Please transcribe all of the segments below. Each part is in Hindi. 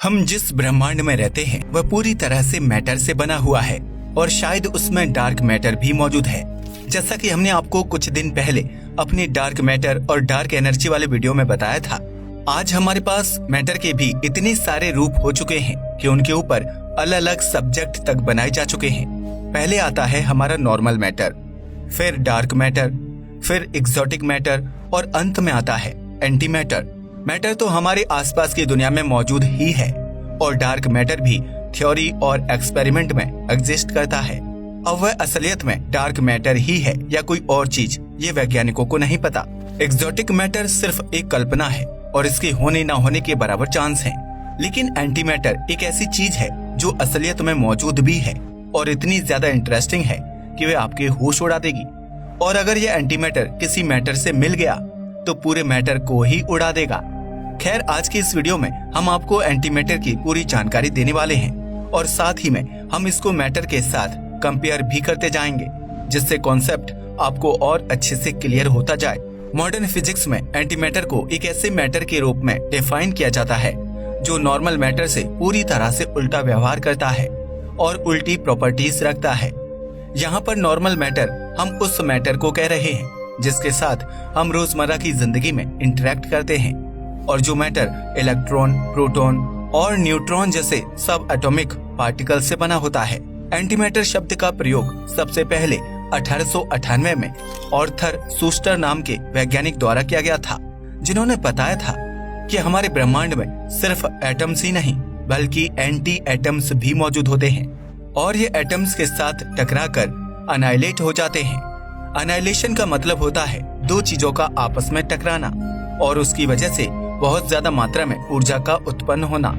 हम जिस ब्रह्मांड में रहते हैं वह पूरी तरह से मैटर से बना हुआ है और शायद उसमें डार्क मैटर भी मौजूद है। जैसा कि हमने आपको कुछ दिन पहले अपनी डार्क मैटर और डार्क एनर्जी वाले वीडियो में बताया था, आज हमारे पास मैटर के भी इतने सारे रूप हो चुके हैं कि उनके ऊपर अलग अलग सब्जेक्ट तक बनाए जा चुके हैं। पहले आता है हमारा नॉर्मल मैटर, फिर डार्क मैटर, फिर एक्सोटिक मैटर और अंत में आता है एंटी मैटर। मैटर तो हमारे आसपास की दुनिया में मौजूद ही है और डार्क मैटर भी थ्योरी और एक्सपेरिमेंट में एग्जिस्ट करता है। अब वह असलियत में डार्क मैटर ही है या कोई और चीज, ये वैज्ञानिकों को नहीं पता। एक्सोटिक मैटर सिर्फ एक कल्पना है और इसके होने न होने के बराबर चांस है, लेकिन एंटी मैटर एक ऐसी चीज है जो असलियत में मौजूद भी है और इतनी ज्यादा इंटरेस्टिंग है कि वे आपके होश उड़ा देगी। और अगर यह एंटी मैटर किसी मैटर से मिल गया तो पूरे मैटर को ही उड़ा देगा। खैर, आज की इस वीडियो में हम आपको एंटी मैटर की पूरी जानकारी देने वाले हैं और साथ ही में हम इसको मैटर के साथ कंपेयर भी करते जाएंगे, जिससे कॉन्सेप्ट आपको और अच्छे से क्लियर होता जाए। मॉडर्न फिजिक्स में एंटी मैटर को एक ऐसे मैटर के रूप में डिफाइन किया जाता है जो नॉर्मल मैटर से पूरी तरह से उल्टा व्यवहार करता है और उल्टी प्रॉपर्टीज रखता है। यहाँ पर नॉर्मल मैटर हम उस मैटर को कह रहे हैं जिसके साथ हम रोजमर्रा की जिंदगी में इंटरेक्ट करते हैं, और जो मैटर इलेक्ट्रॉन, प्रोटॉन और न्यूट्रॉन जैसे सब एटॉमिक पार्टिकल से बना होता है। एंटीमैटर शब्द का प्रयोग सबसे पहले 1898 में आर्थर शूस्टर नाम के वैज्ञानिक द्वारा किया गया था, जिन्होंने बताया था कि हमारे ब्रह्मांड में सिर्फ एटम्स ही नहीं बल्कि एंटी एटम्स भी मौजूद होते हैं और ये एटम्स के साथ टकराकर अनाइलेट हो जाते हैं। अनाइलेशन का मतलब होता है दो चीजों का आपस में टकराना और उसकी वजह से बहुत ज्यादा मात्रा में ऊर्जा का उत्पन्न होना।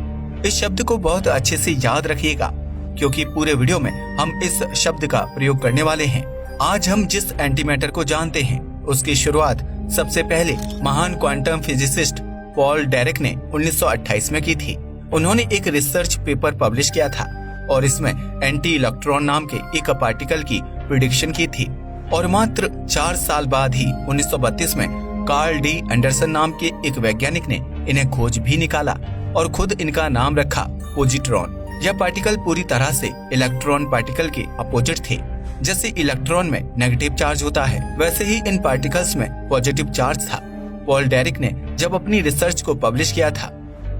इस शब्द को बहुत अच्छे से याद रखिएगा क्योंकि पूरे वीडियो में हम इस शब्द का प्रयोग करने वाले हैं। आज हम जिस एंटीमैटर को जानते हैं उसकी शुरुआत सबसे पहले महान क्वांटम फिजिसिस्ट पॉल डैरेक ने 1928 में की थी। उन्होंने एक रिसर्च पेपर पब्लिश किया था और इसमें एंटी इलेक्ट्रॉन नाम के एक पार्टिकल की प्रिडिक्शन की थी और मात्र 4 साल बाद ही 1932 में कार्ल डी एंडरसन नाम के एक वैज्ञानिक ने इन्हें खोज भी निकाला और खुद इनका नाम रखा पोजिट्रॉन। यह पार्टिकल पूरी तरह से इलेक्ट्रॉन पार्टिकल के अपोजिट थे। जैसे इलेक्ट्रॉन में नेगेटिव चार्ज होता है वैसे ही इन पार्टिकल्स में पॉजिटिव चार्ज था। पॉल डैरेक ने जब अपनी रिसर्च को पब्लिश किया था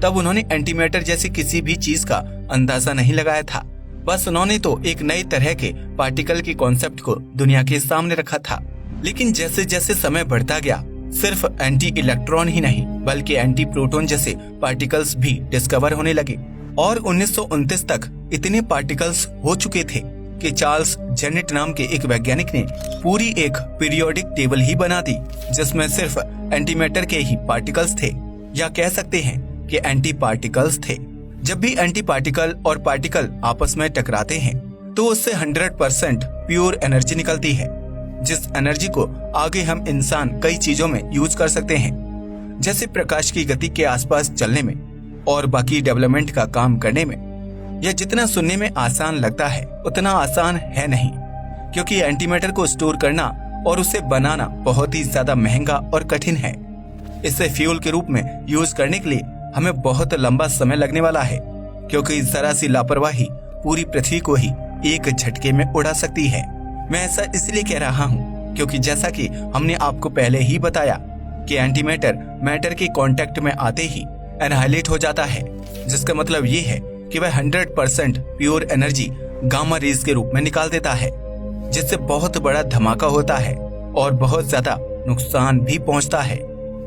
तब उन्होंने एंटीमैटर जैसी किसी भी चीज का अंदाजा नहीं लगाया था। बस उन्होंने तो एक नई तरह के पार्टिकल के कॉन्सेप्ट को दुनिया के सामने रखा था। लेकिन जैसे जैसे समय बढ़ता गया, सिर्फ एंटी इलेक्ट्रॉन ही नहीं बल्कि एंटी प्रोटॉन जैसे पार्टिकल्स भी डिस्कवर होने लगे और 1929 तक इतने पार्टिकल्स हो चुके थे कि चार्ल्स जेनेट नाम के एक वैज्ञानिक ने पूरी एक पीरियोडिक टेबल ही बना दी जिसमें सिर्फ एंटीमैटर के ही पार्टिकल्स थे, या कह सकते हैं कि एंटी पार्टिकल्स थे। जब भी एंटी पार्टिकल और पार्टिकल आपस में टकराते हैं तो उससे 100% प्योर एनर्जी निकलती है, जिस एनर्जी को आगे हम इंसान कई चीजों में यूज कर सकते हैं, जैसे प्रकाश की गति के आसपास चलने में और बाकी डेवलपमेंट का काम करने में। यह जितना सुनने में आसान लगता है उतना आसान है नहीं, क्योंकि एंटीमैटर को स्टोर करना और उसे बनाना बहुत ही ज्यादा महंगा और कठिन है। इसे फ्यूल के रूप में यूज करने के लिए हमें बहुत लंबा समय लगने वाला है, क्योंकि जरा सी लापरवाही पूरी पृथ्वी को ही एक झटके में उड़ा सकती है। मैं ऐसा इसलिए कह रहा हूँ क्योंकि जैसा कि हमने आपको पहले ही बताया कि एंटीमैटर मैटर के कांटेक्ट में आते ही एनाइलेट हो जाता है, जिसका मतलब ये है कि वह 100% प्योर एनर्जी गामा रेज के रूप में निकाल देता है, जिससे बहुत बड़ा धमाका होता है और बहुत ज्यादा नुकसान भी पहुंचता है।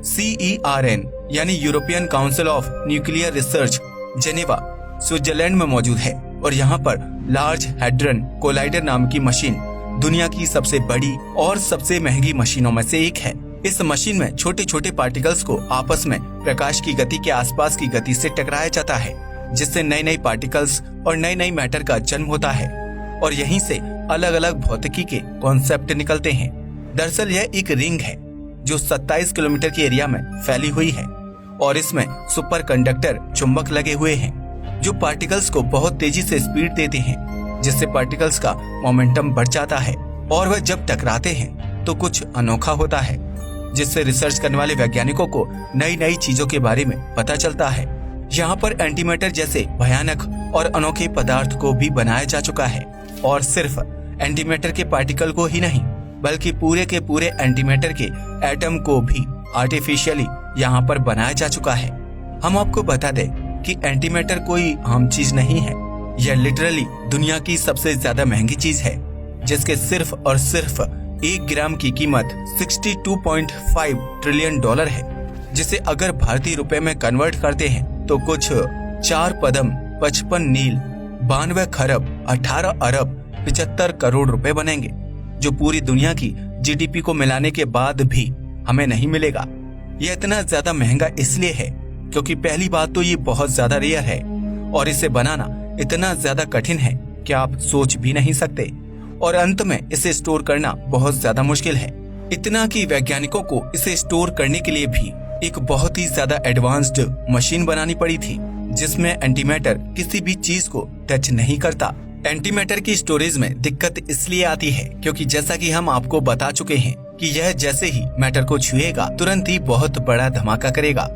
CERN यानी European council of nuclear research Geneva Switzerland में मौजूद है और यहाँ पर लार्ज हैड्रन कोलाइडर नाम की मशीन दुनिया की सबसे बड़ी और सबसे महंगी मशीनों में से एक है। इस मशीन में छोटे छोटे पार्टिकल्स को आपस में प्रकाश की गति के आसपास की गति से टकराया जाता है, जिससे नई नई पार्टिकल्स और नई नई मैटर का जन्म होता है और यहीं से अलग अलग भौतिकी के कॉन्सेप्ट निकलते हैं। दरअसल यह एक रिंग है जो 27 किलोमीटर के एरिया में फैली हुई है और इसमें सुपर कंडक्टर चुंबक लगे हुए हैं जो पार्टिकल्स को बहुत तेजी से स्पीड देते हैं, जिससे पार्टिकल्स का मोमेंटम बढ़ जाता है और वह जब टकराते हैं तो कुछ अनोखा होता है, जिससे रिसर्च करने वाले वैज्ञानिकों को नई नई चीजों के बारे में पता चलता है। यहाँ पर एंटीमैटर जैसे भयानक और अनोखे पदार्थ को भी बनाया जा चुका है, और सिर्फ एंटीमैटर के पार्टिकल को ही नहीं बल्कि पूरे के पूरे एंटीमैटर के एटम को भी आर्टिफिशियली यहाँ पर बनाया जा चुका है। हम आपको बता दें कि एंटीमैटर कोई आम चीज नहीं है, यह लिटरली दुनिया की सबसे ज्यादा महंगी चीज है, जिसके सिर्फ और सिर्फ 1 ग्राम की कीमत 62.5 ट्रिलियन डॉलर है, जिसे अगर भारतीय रुपए में कन्वर्ट करते हैं तो कुछ 4 पदम 55 नील 92 खरब 18 अरब 75 करोड़ रुपए बनेंगे, जो पूरी दुनिया की जीडीपी को मिलाने के बाद भी हमें नहीं मिलेगा। यह इतना ज्यादा महंगा इसलिए है क्योंकि पहली बात तो ये बहुत ज्यादा रेयर है और इसे बनाना इतना ज्यादा कठिन है कि आप सोच भी नहीं सकते, और अंत में इसे स्टोर करना बहुत ज्यादा मुश्किल है। इतना कि वैज्ञानिकों को इसे स्टोर करने के लिए भी एक बहुत ही ज्यादा एडवांस्ड मशीन बनानी पड़ी थी, जिसमें एंटीमैटर किसी भी चीज को टच नहीं करता। एंटीमैटर की स्टोरेज में दिक्कत इसलिए आती है क्योंकि जैसा कि हम आपको बता चुके हैं कि यह जैसे ही मैटर को छुएगा तुरंत ही बहुत बड़ा धमाका करेगा,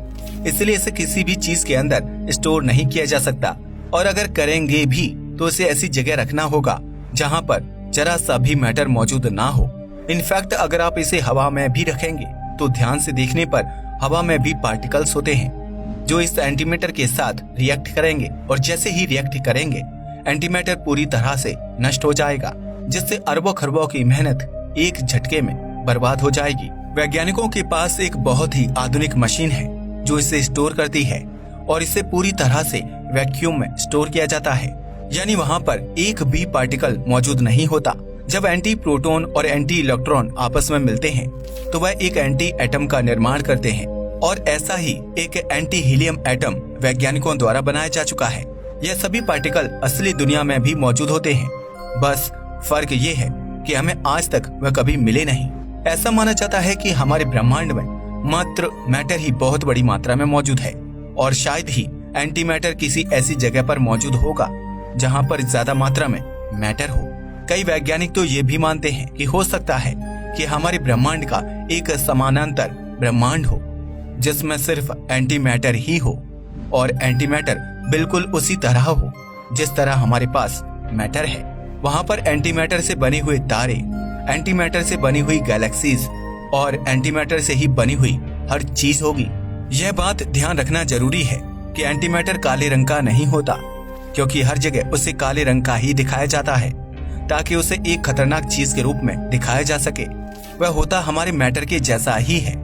इसलिए इसे किसी भी चीज के अंदर स्टोर नहीं किया जा सकता, और अगर करेंगे भी तो इसे ऐसी जगह रखना होगा जहाँ पर जरा सा भी मैटर मौजूद ना हो। इनफैक्ट अगर आप इसे हवा में भी रखेंगे तो ध्यान से देखने पर हवा में भी पार्टिकल्स होते हैं जो इस एंटीमैटर के साथ रिएक्ट करेंगे, और जैसे ही रिएक्ट करेंगे एंटीमैटर पूरी तरह से नष्ट हो जाएगा, जिससे अरबों खरबों की मेहनत एक झटके में बर्बाद हो जाएगी। वैज्ञानिकों के पास एक बहुत ही आधुनिक मशीन है जो इसे स्टोर करती है, और इसे पूरी तरह से वैक्यूम में स्टोर किया जाता है, यानी वहाँ पर एक भी पार्टिकल मौजूद नहीं होता। जब एंटी प्रोटॉन और एंटी इलेक्ट्रॉन आपस में मिलते हैं तो वह एक एंटी एटम का निर्माण करते हैं, और ऐसा ही एक एंटी हीलियम एटम वैज्ञानिकों द्वारा बनाया जा चुका है। यह सभी पार्टिकल असली दुनिया में भी मौजूद होते हैं, बस फर्क ये है कि हमें आज तक वह कभी मिले नहीं। ऐसा माना जाता है कि हमारे ब्रह्मांड में मात्र मैटर ही बहुत बड़ी मात्रा में मौजूद है, और शायद ही एंटीमैटर किसी ऐसी जगह पर मौजूद होगा जहाँ पर ज्यादा मात्रा में मैटर हो। कई वैज्ञानिक तो ये भी मानते हैं कि हो सकता है कि हमारे ब्रह्मांड का एक समानांतर ब्रह्मांड हो जिसमें सिर्फ एंटीमैटर ही हो, और एंटीमैटर बिल्कुल उसी तरह हो जिस तरह हमारे पास मैटर है। वहाँ पर एंटीमैटर से बने हुए तारे, एंटीमैटर से बनी हुई गैलेक्सीज और एंटीमैटर से ही बनी हुई हर चीज होगी। यह बात ध्यान रखना जरूरी है कि एंटीमैटर काले रंग का नहीं होता, क्योंकि हर जगह उसे काले रंग का ही दिखाया जाता है ताकि उसे एक खतरनाक चीज के रूप में दिखाया जा सके। वह होता हमारे मैटर के जैसा ही है,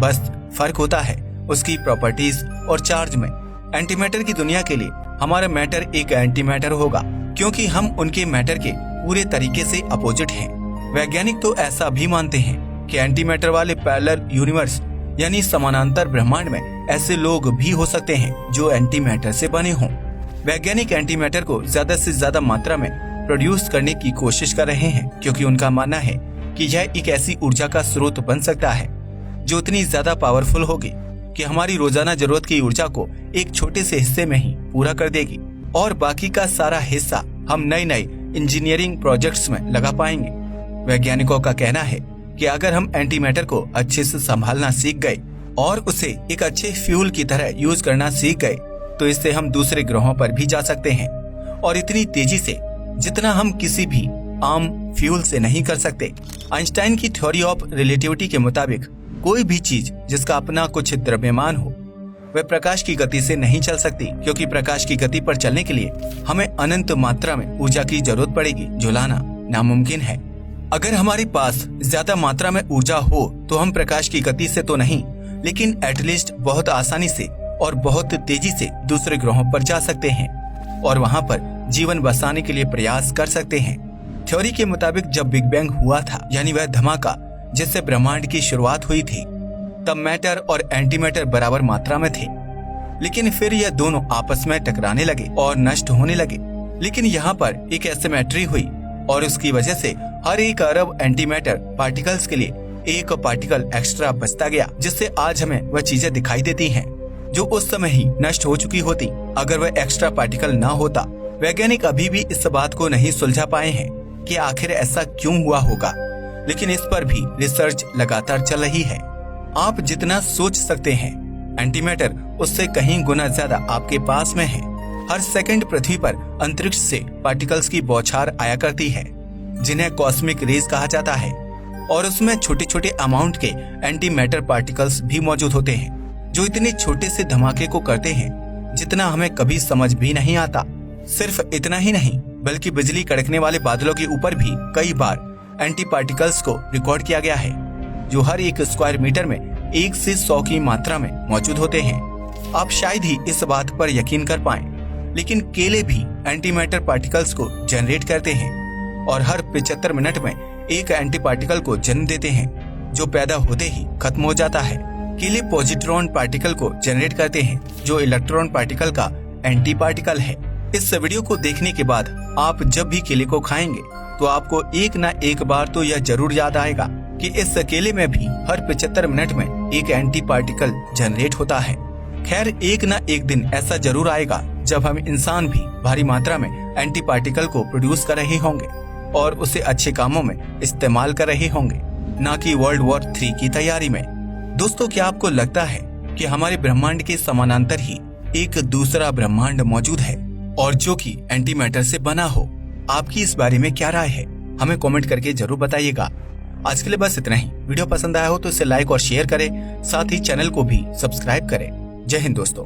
बस फर्क होता है उसकी प्रॉपर्टीज और चार्ज में। एंटीमैटर की दुनिया के लिए हमारा मैटर एक एंटीमैटर होगा, क्योंकि हम उनके मैटर के पूरे तरीके से अपोजिट हैं। वैज्ञानिक तो ऐसा भी मानते हैं कि एंटीमैटर वाले पैरेलल यूनिवर्स यानी समानांतर ब्रह्मांड में ऐसे लोग भी हो सकते हैं जो एंटीमैटर से बने हों। वैज्ञानिक एंटीमैटर को ज्यादा से ज्यादा मात्रा में प्रोड्यूस करने की कोशिश कर रहे हैं, क्योंकि उनका मानना है कि यह एक ऐसी ऊर्जा का स्रोत बन सकता है जो इतनी ज्यादा पावरफुल होगी कि हमारी रोजाना जरूरत की ऊर्जा को एक छोटे से हिस्से में ही पूरा कर देगी, और बाकी का सारा हिस्सा हम नए नए इंजीनियरिंग प्रोजेक्ट्स में लगा पाएंगे। वैज्ञानिकों का कहना है कि अगर हम एंटीमैटर को अच्छे से संभालना सीख गए और उसे एक अच्छे फ्यूल की तरह यूज करना सीख गए तो इससे हम दूसरे ग्रहों पर भी जा सकते हैं, और इतनी तेजी से जितना हम किसी भी आम फ्यूल से नहीं कर सकते। आइंस्टाइन की थ्योरी ऑफ रिलेटिविटी के मुताबिक कोई भी चीज जिसका अपना कुछ द्रव्यमान हो वह प्रकाश की गति से नहीं चल सकती, क्योंकि प्रकाश की गति पर चलने के लिए हमें अनंत मात्रा में ऊर्जा की जरूरत पड़ेगी, जो लाना नामुमकिन है। अगर हमारे पास ज्यादा मात्रा में ऊर्जा हो तो हम प्रकाश की गति से तो नहीं, लेकिन एटलीस्ट बहुत आसानी से और बहुत तेजी से दूसरे ग्रहों पर जा सकते हैं और वहाँ पर जीवन बसाने के लिए प्रयास कर सकते हैं। थ्योरी के मुताबिक जब बिग बैंग हुआ था, यानी वह धमाका जिससे ब्रह्मांड की शुरुआत हुई थी, तब मैटर और एंटीमैटर बराबर मात्रा में थे, लेकिन फिर यह दोनों आपस में टकराने लगे और नष्ट होने लगे। लेकिन यहाँ पर एक एसिमेट्री हुई और उसकी वजह से हर एक अरब एंटीमैटर पार्टिकल्स के लिए एक पार्टिकल एक्स्ट्रा बचता गया, जिससे आज हमें वह चीजें दिखाई देती हैं जो उस समय ही नष्ट हो चुकी होती अगर वह एक्स्ट्रा पार्टिकल ना होता। वैज्ञानिक अभी भी इस बात को नहीं सुलझा पाए हैं कि आखिर ऐसा क्यों हुआ होगा, लेकिन इस पर भी रिसर्च लगातार चल रही है। आप जितना सोच सकते हैं एंटी मैटर उससे कहीं गुना ज्यादा आपके पास में है। हर सेकंड पृथ्वी पर अंतरिक्ष से पार्टिकल्स की बौछार आया करती है, जिन्हें कॉस्मिक रेज कहा जाता है, और उसमें छोटे छोटे अमाउंट के एंटी मैटर पार्टिकल्स भी मौजूद होते हैं, जो इतने छोटे से धमाके को करते हैं जितना हमें कभी समझ भी नहीं आता। सिर्फ इतना ही नहीं, बल्कि बिजली कड़कने वाले बादलों के ऊपर भी कई बार एंटी पार्टिकल्स को रिकॉर्ड किया गया है, जो हर एक स्क्वायर मीटर में 1 से 100 की मात्रा में मौजूद होते हैं। आप शायद ही इस बात पर यकीन कर पाएं, लेकिन केले भी एंटी मैटर पार्टिकल्स को जनरेट करते हैं और हर 75 मिनट में एक एंटी पार्टिकल को जन्म देते हैं, जो पैदा होते ही खत्म हो जाता है। केले पॉजिट्रॉन पार्टिकल को जनरेट करते हैं, जो इलेक्ट्रॉन पार्टिकल का एंटी पार्टिकल है। इस वीडियो को देखने के बाद आप जब भी केले को खाएंगे तो आपको एक न एक बार तो यह जरूर याद आएगा कि इस केले में भी हर 75 मिनट में एक एंटी पार्टिकल जनरेट होता है। खैर, एक न एक दिन ऐसा जरूर आएगा जब हम इंसान भी भारी मात्रा में एंटी पार्टिकल को प्रोड्यूस कर रहे होंगे और उसे अच्छे कामों में इस्तेमाल कर रहे होंगे, न कि वर्ल्ड वॉर 3 की तैयारी में। दोस्तों, क्या आपको लगता है कि हमारे ब्रह्मांड के समानांतर ही एक दूसरा ब्रह्मांड मौजूद है और जो कि एंटी मैटर से बना हो? आपकी इस बारे में क्या राय है? हमें कमेंट करके जरूर बताइएगा। आज के लिए बस इतना ही। वीडियो पसंद आया हो तो इसे लाइक और शेयर करें, साथ ही चैनल को भी सब्सक्राइब करें। जय हिंद दोस्तों।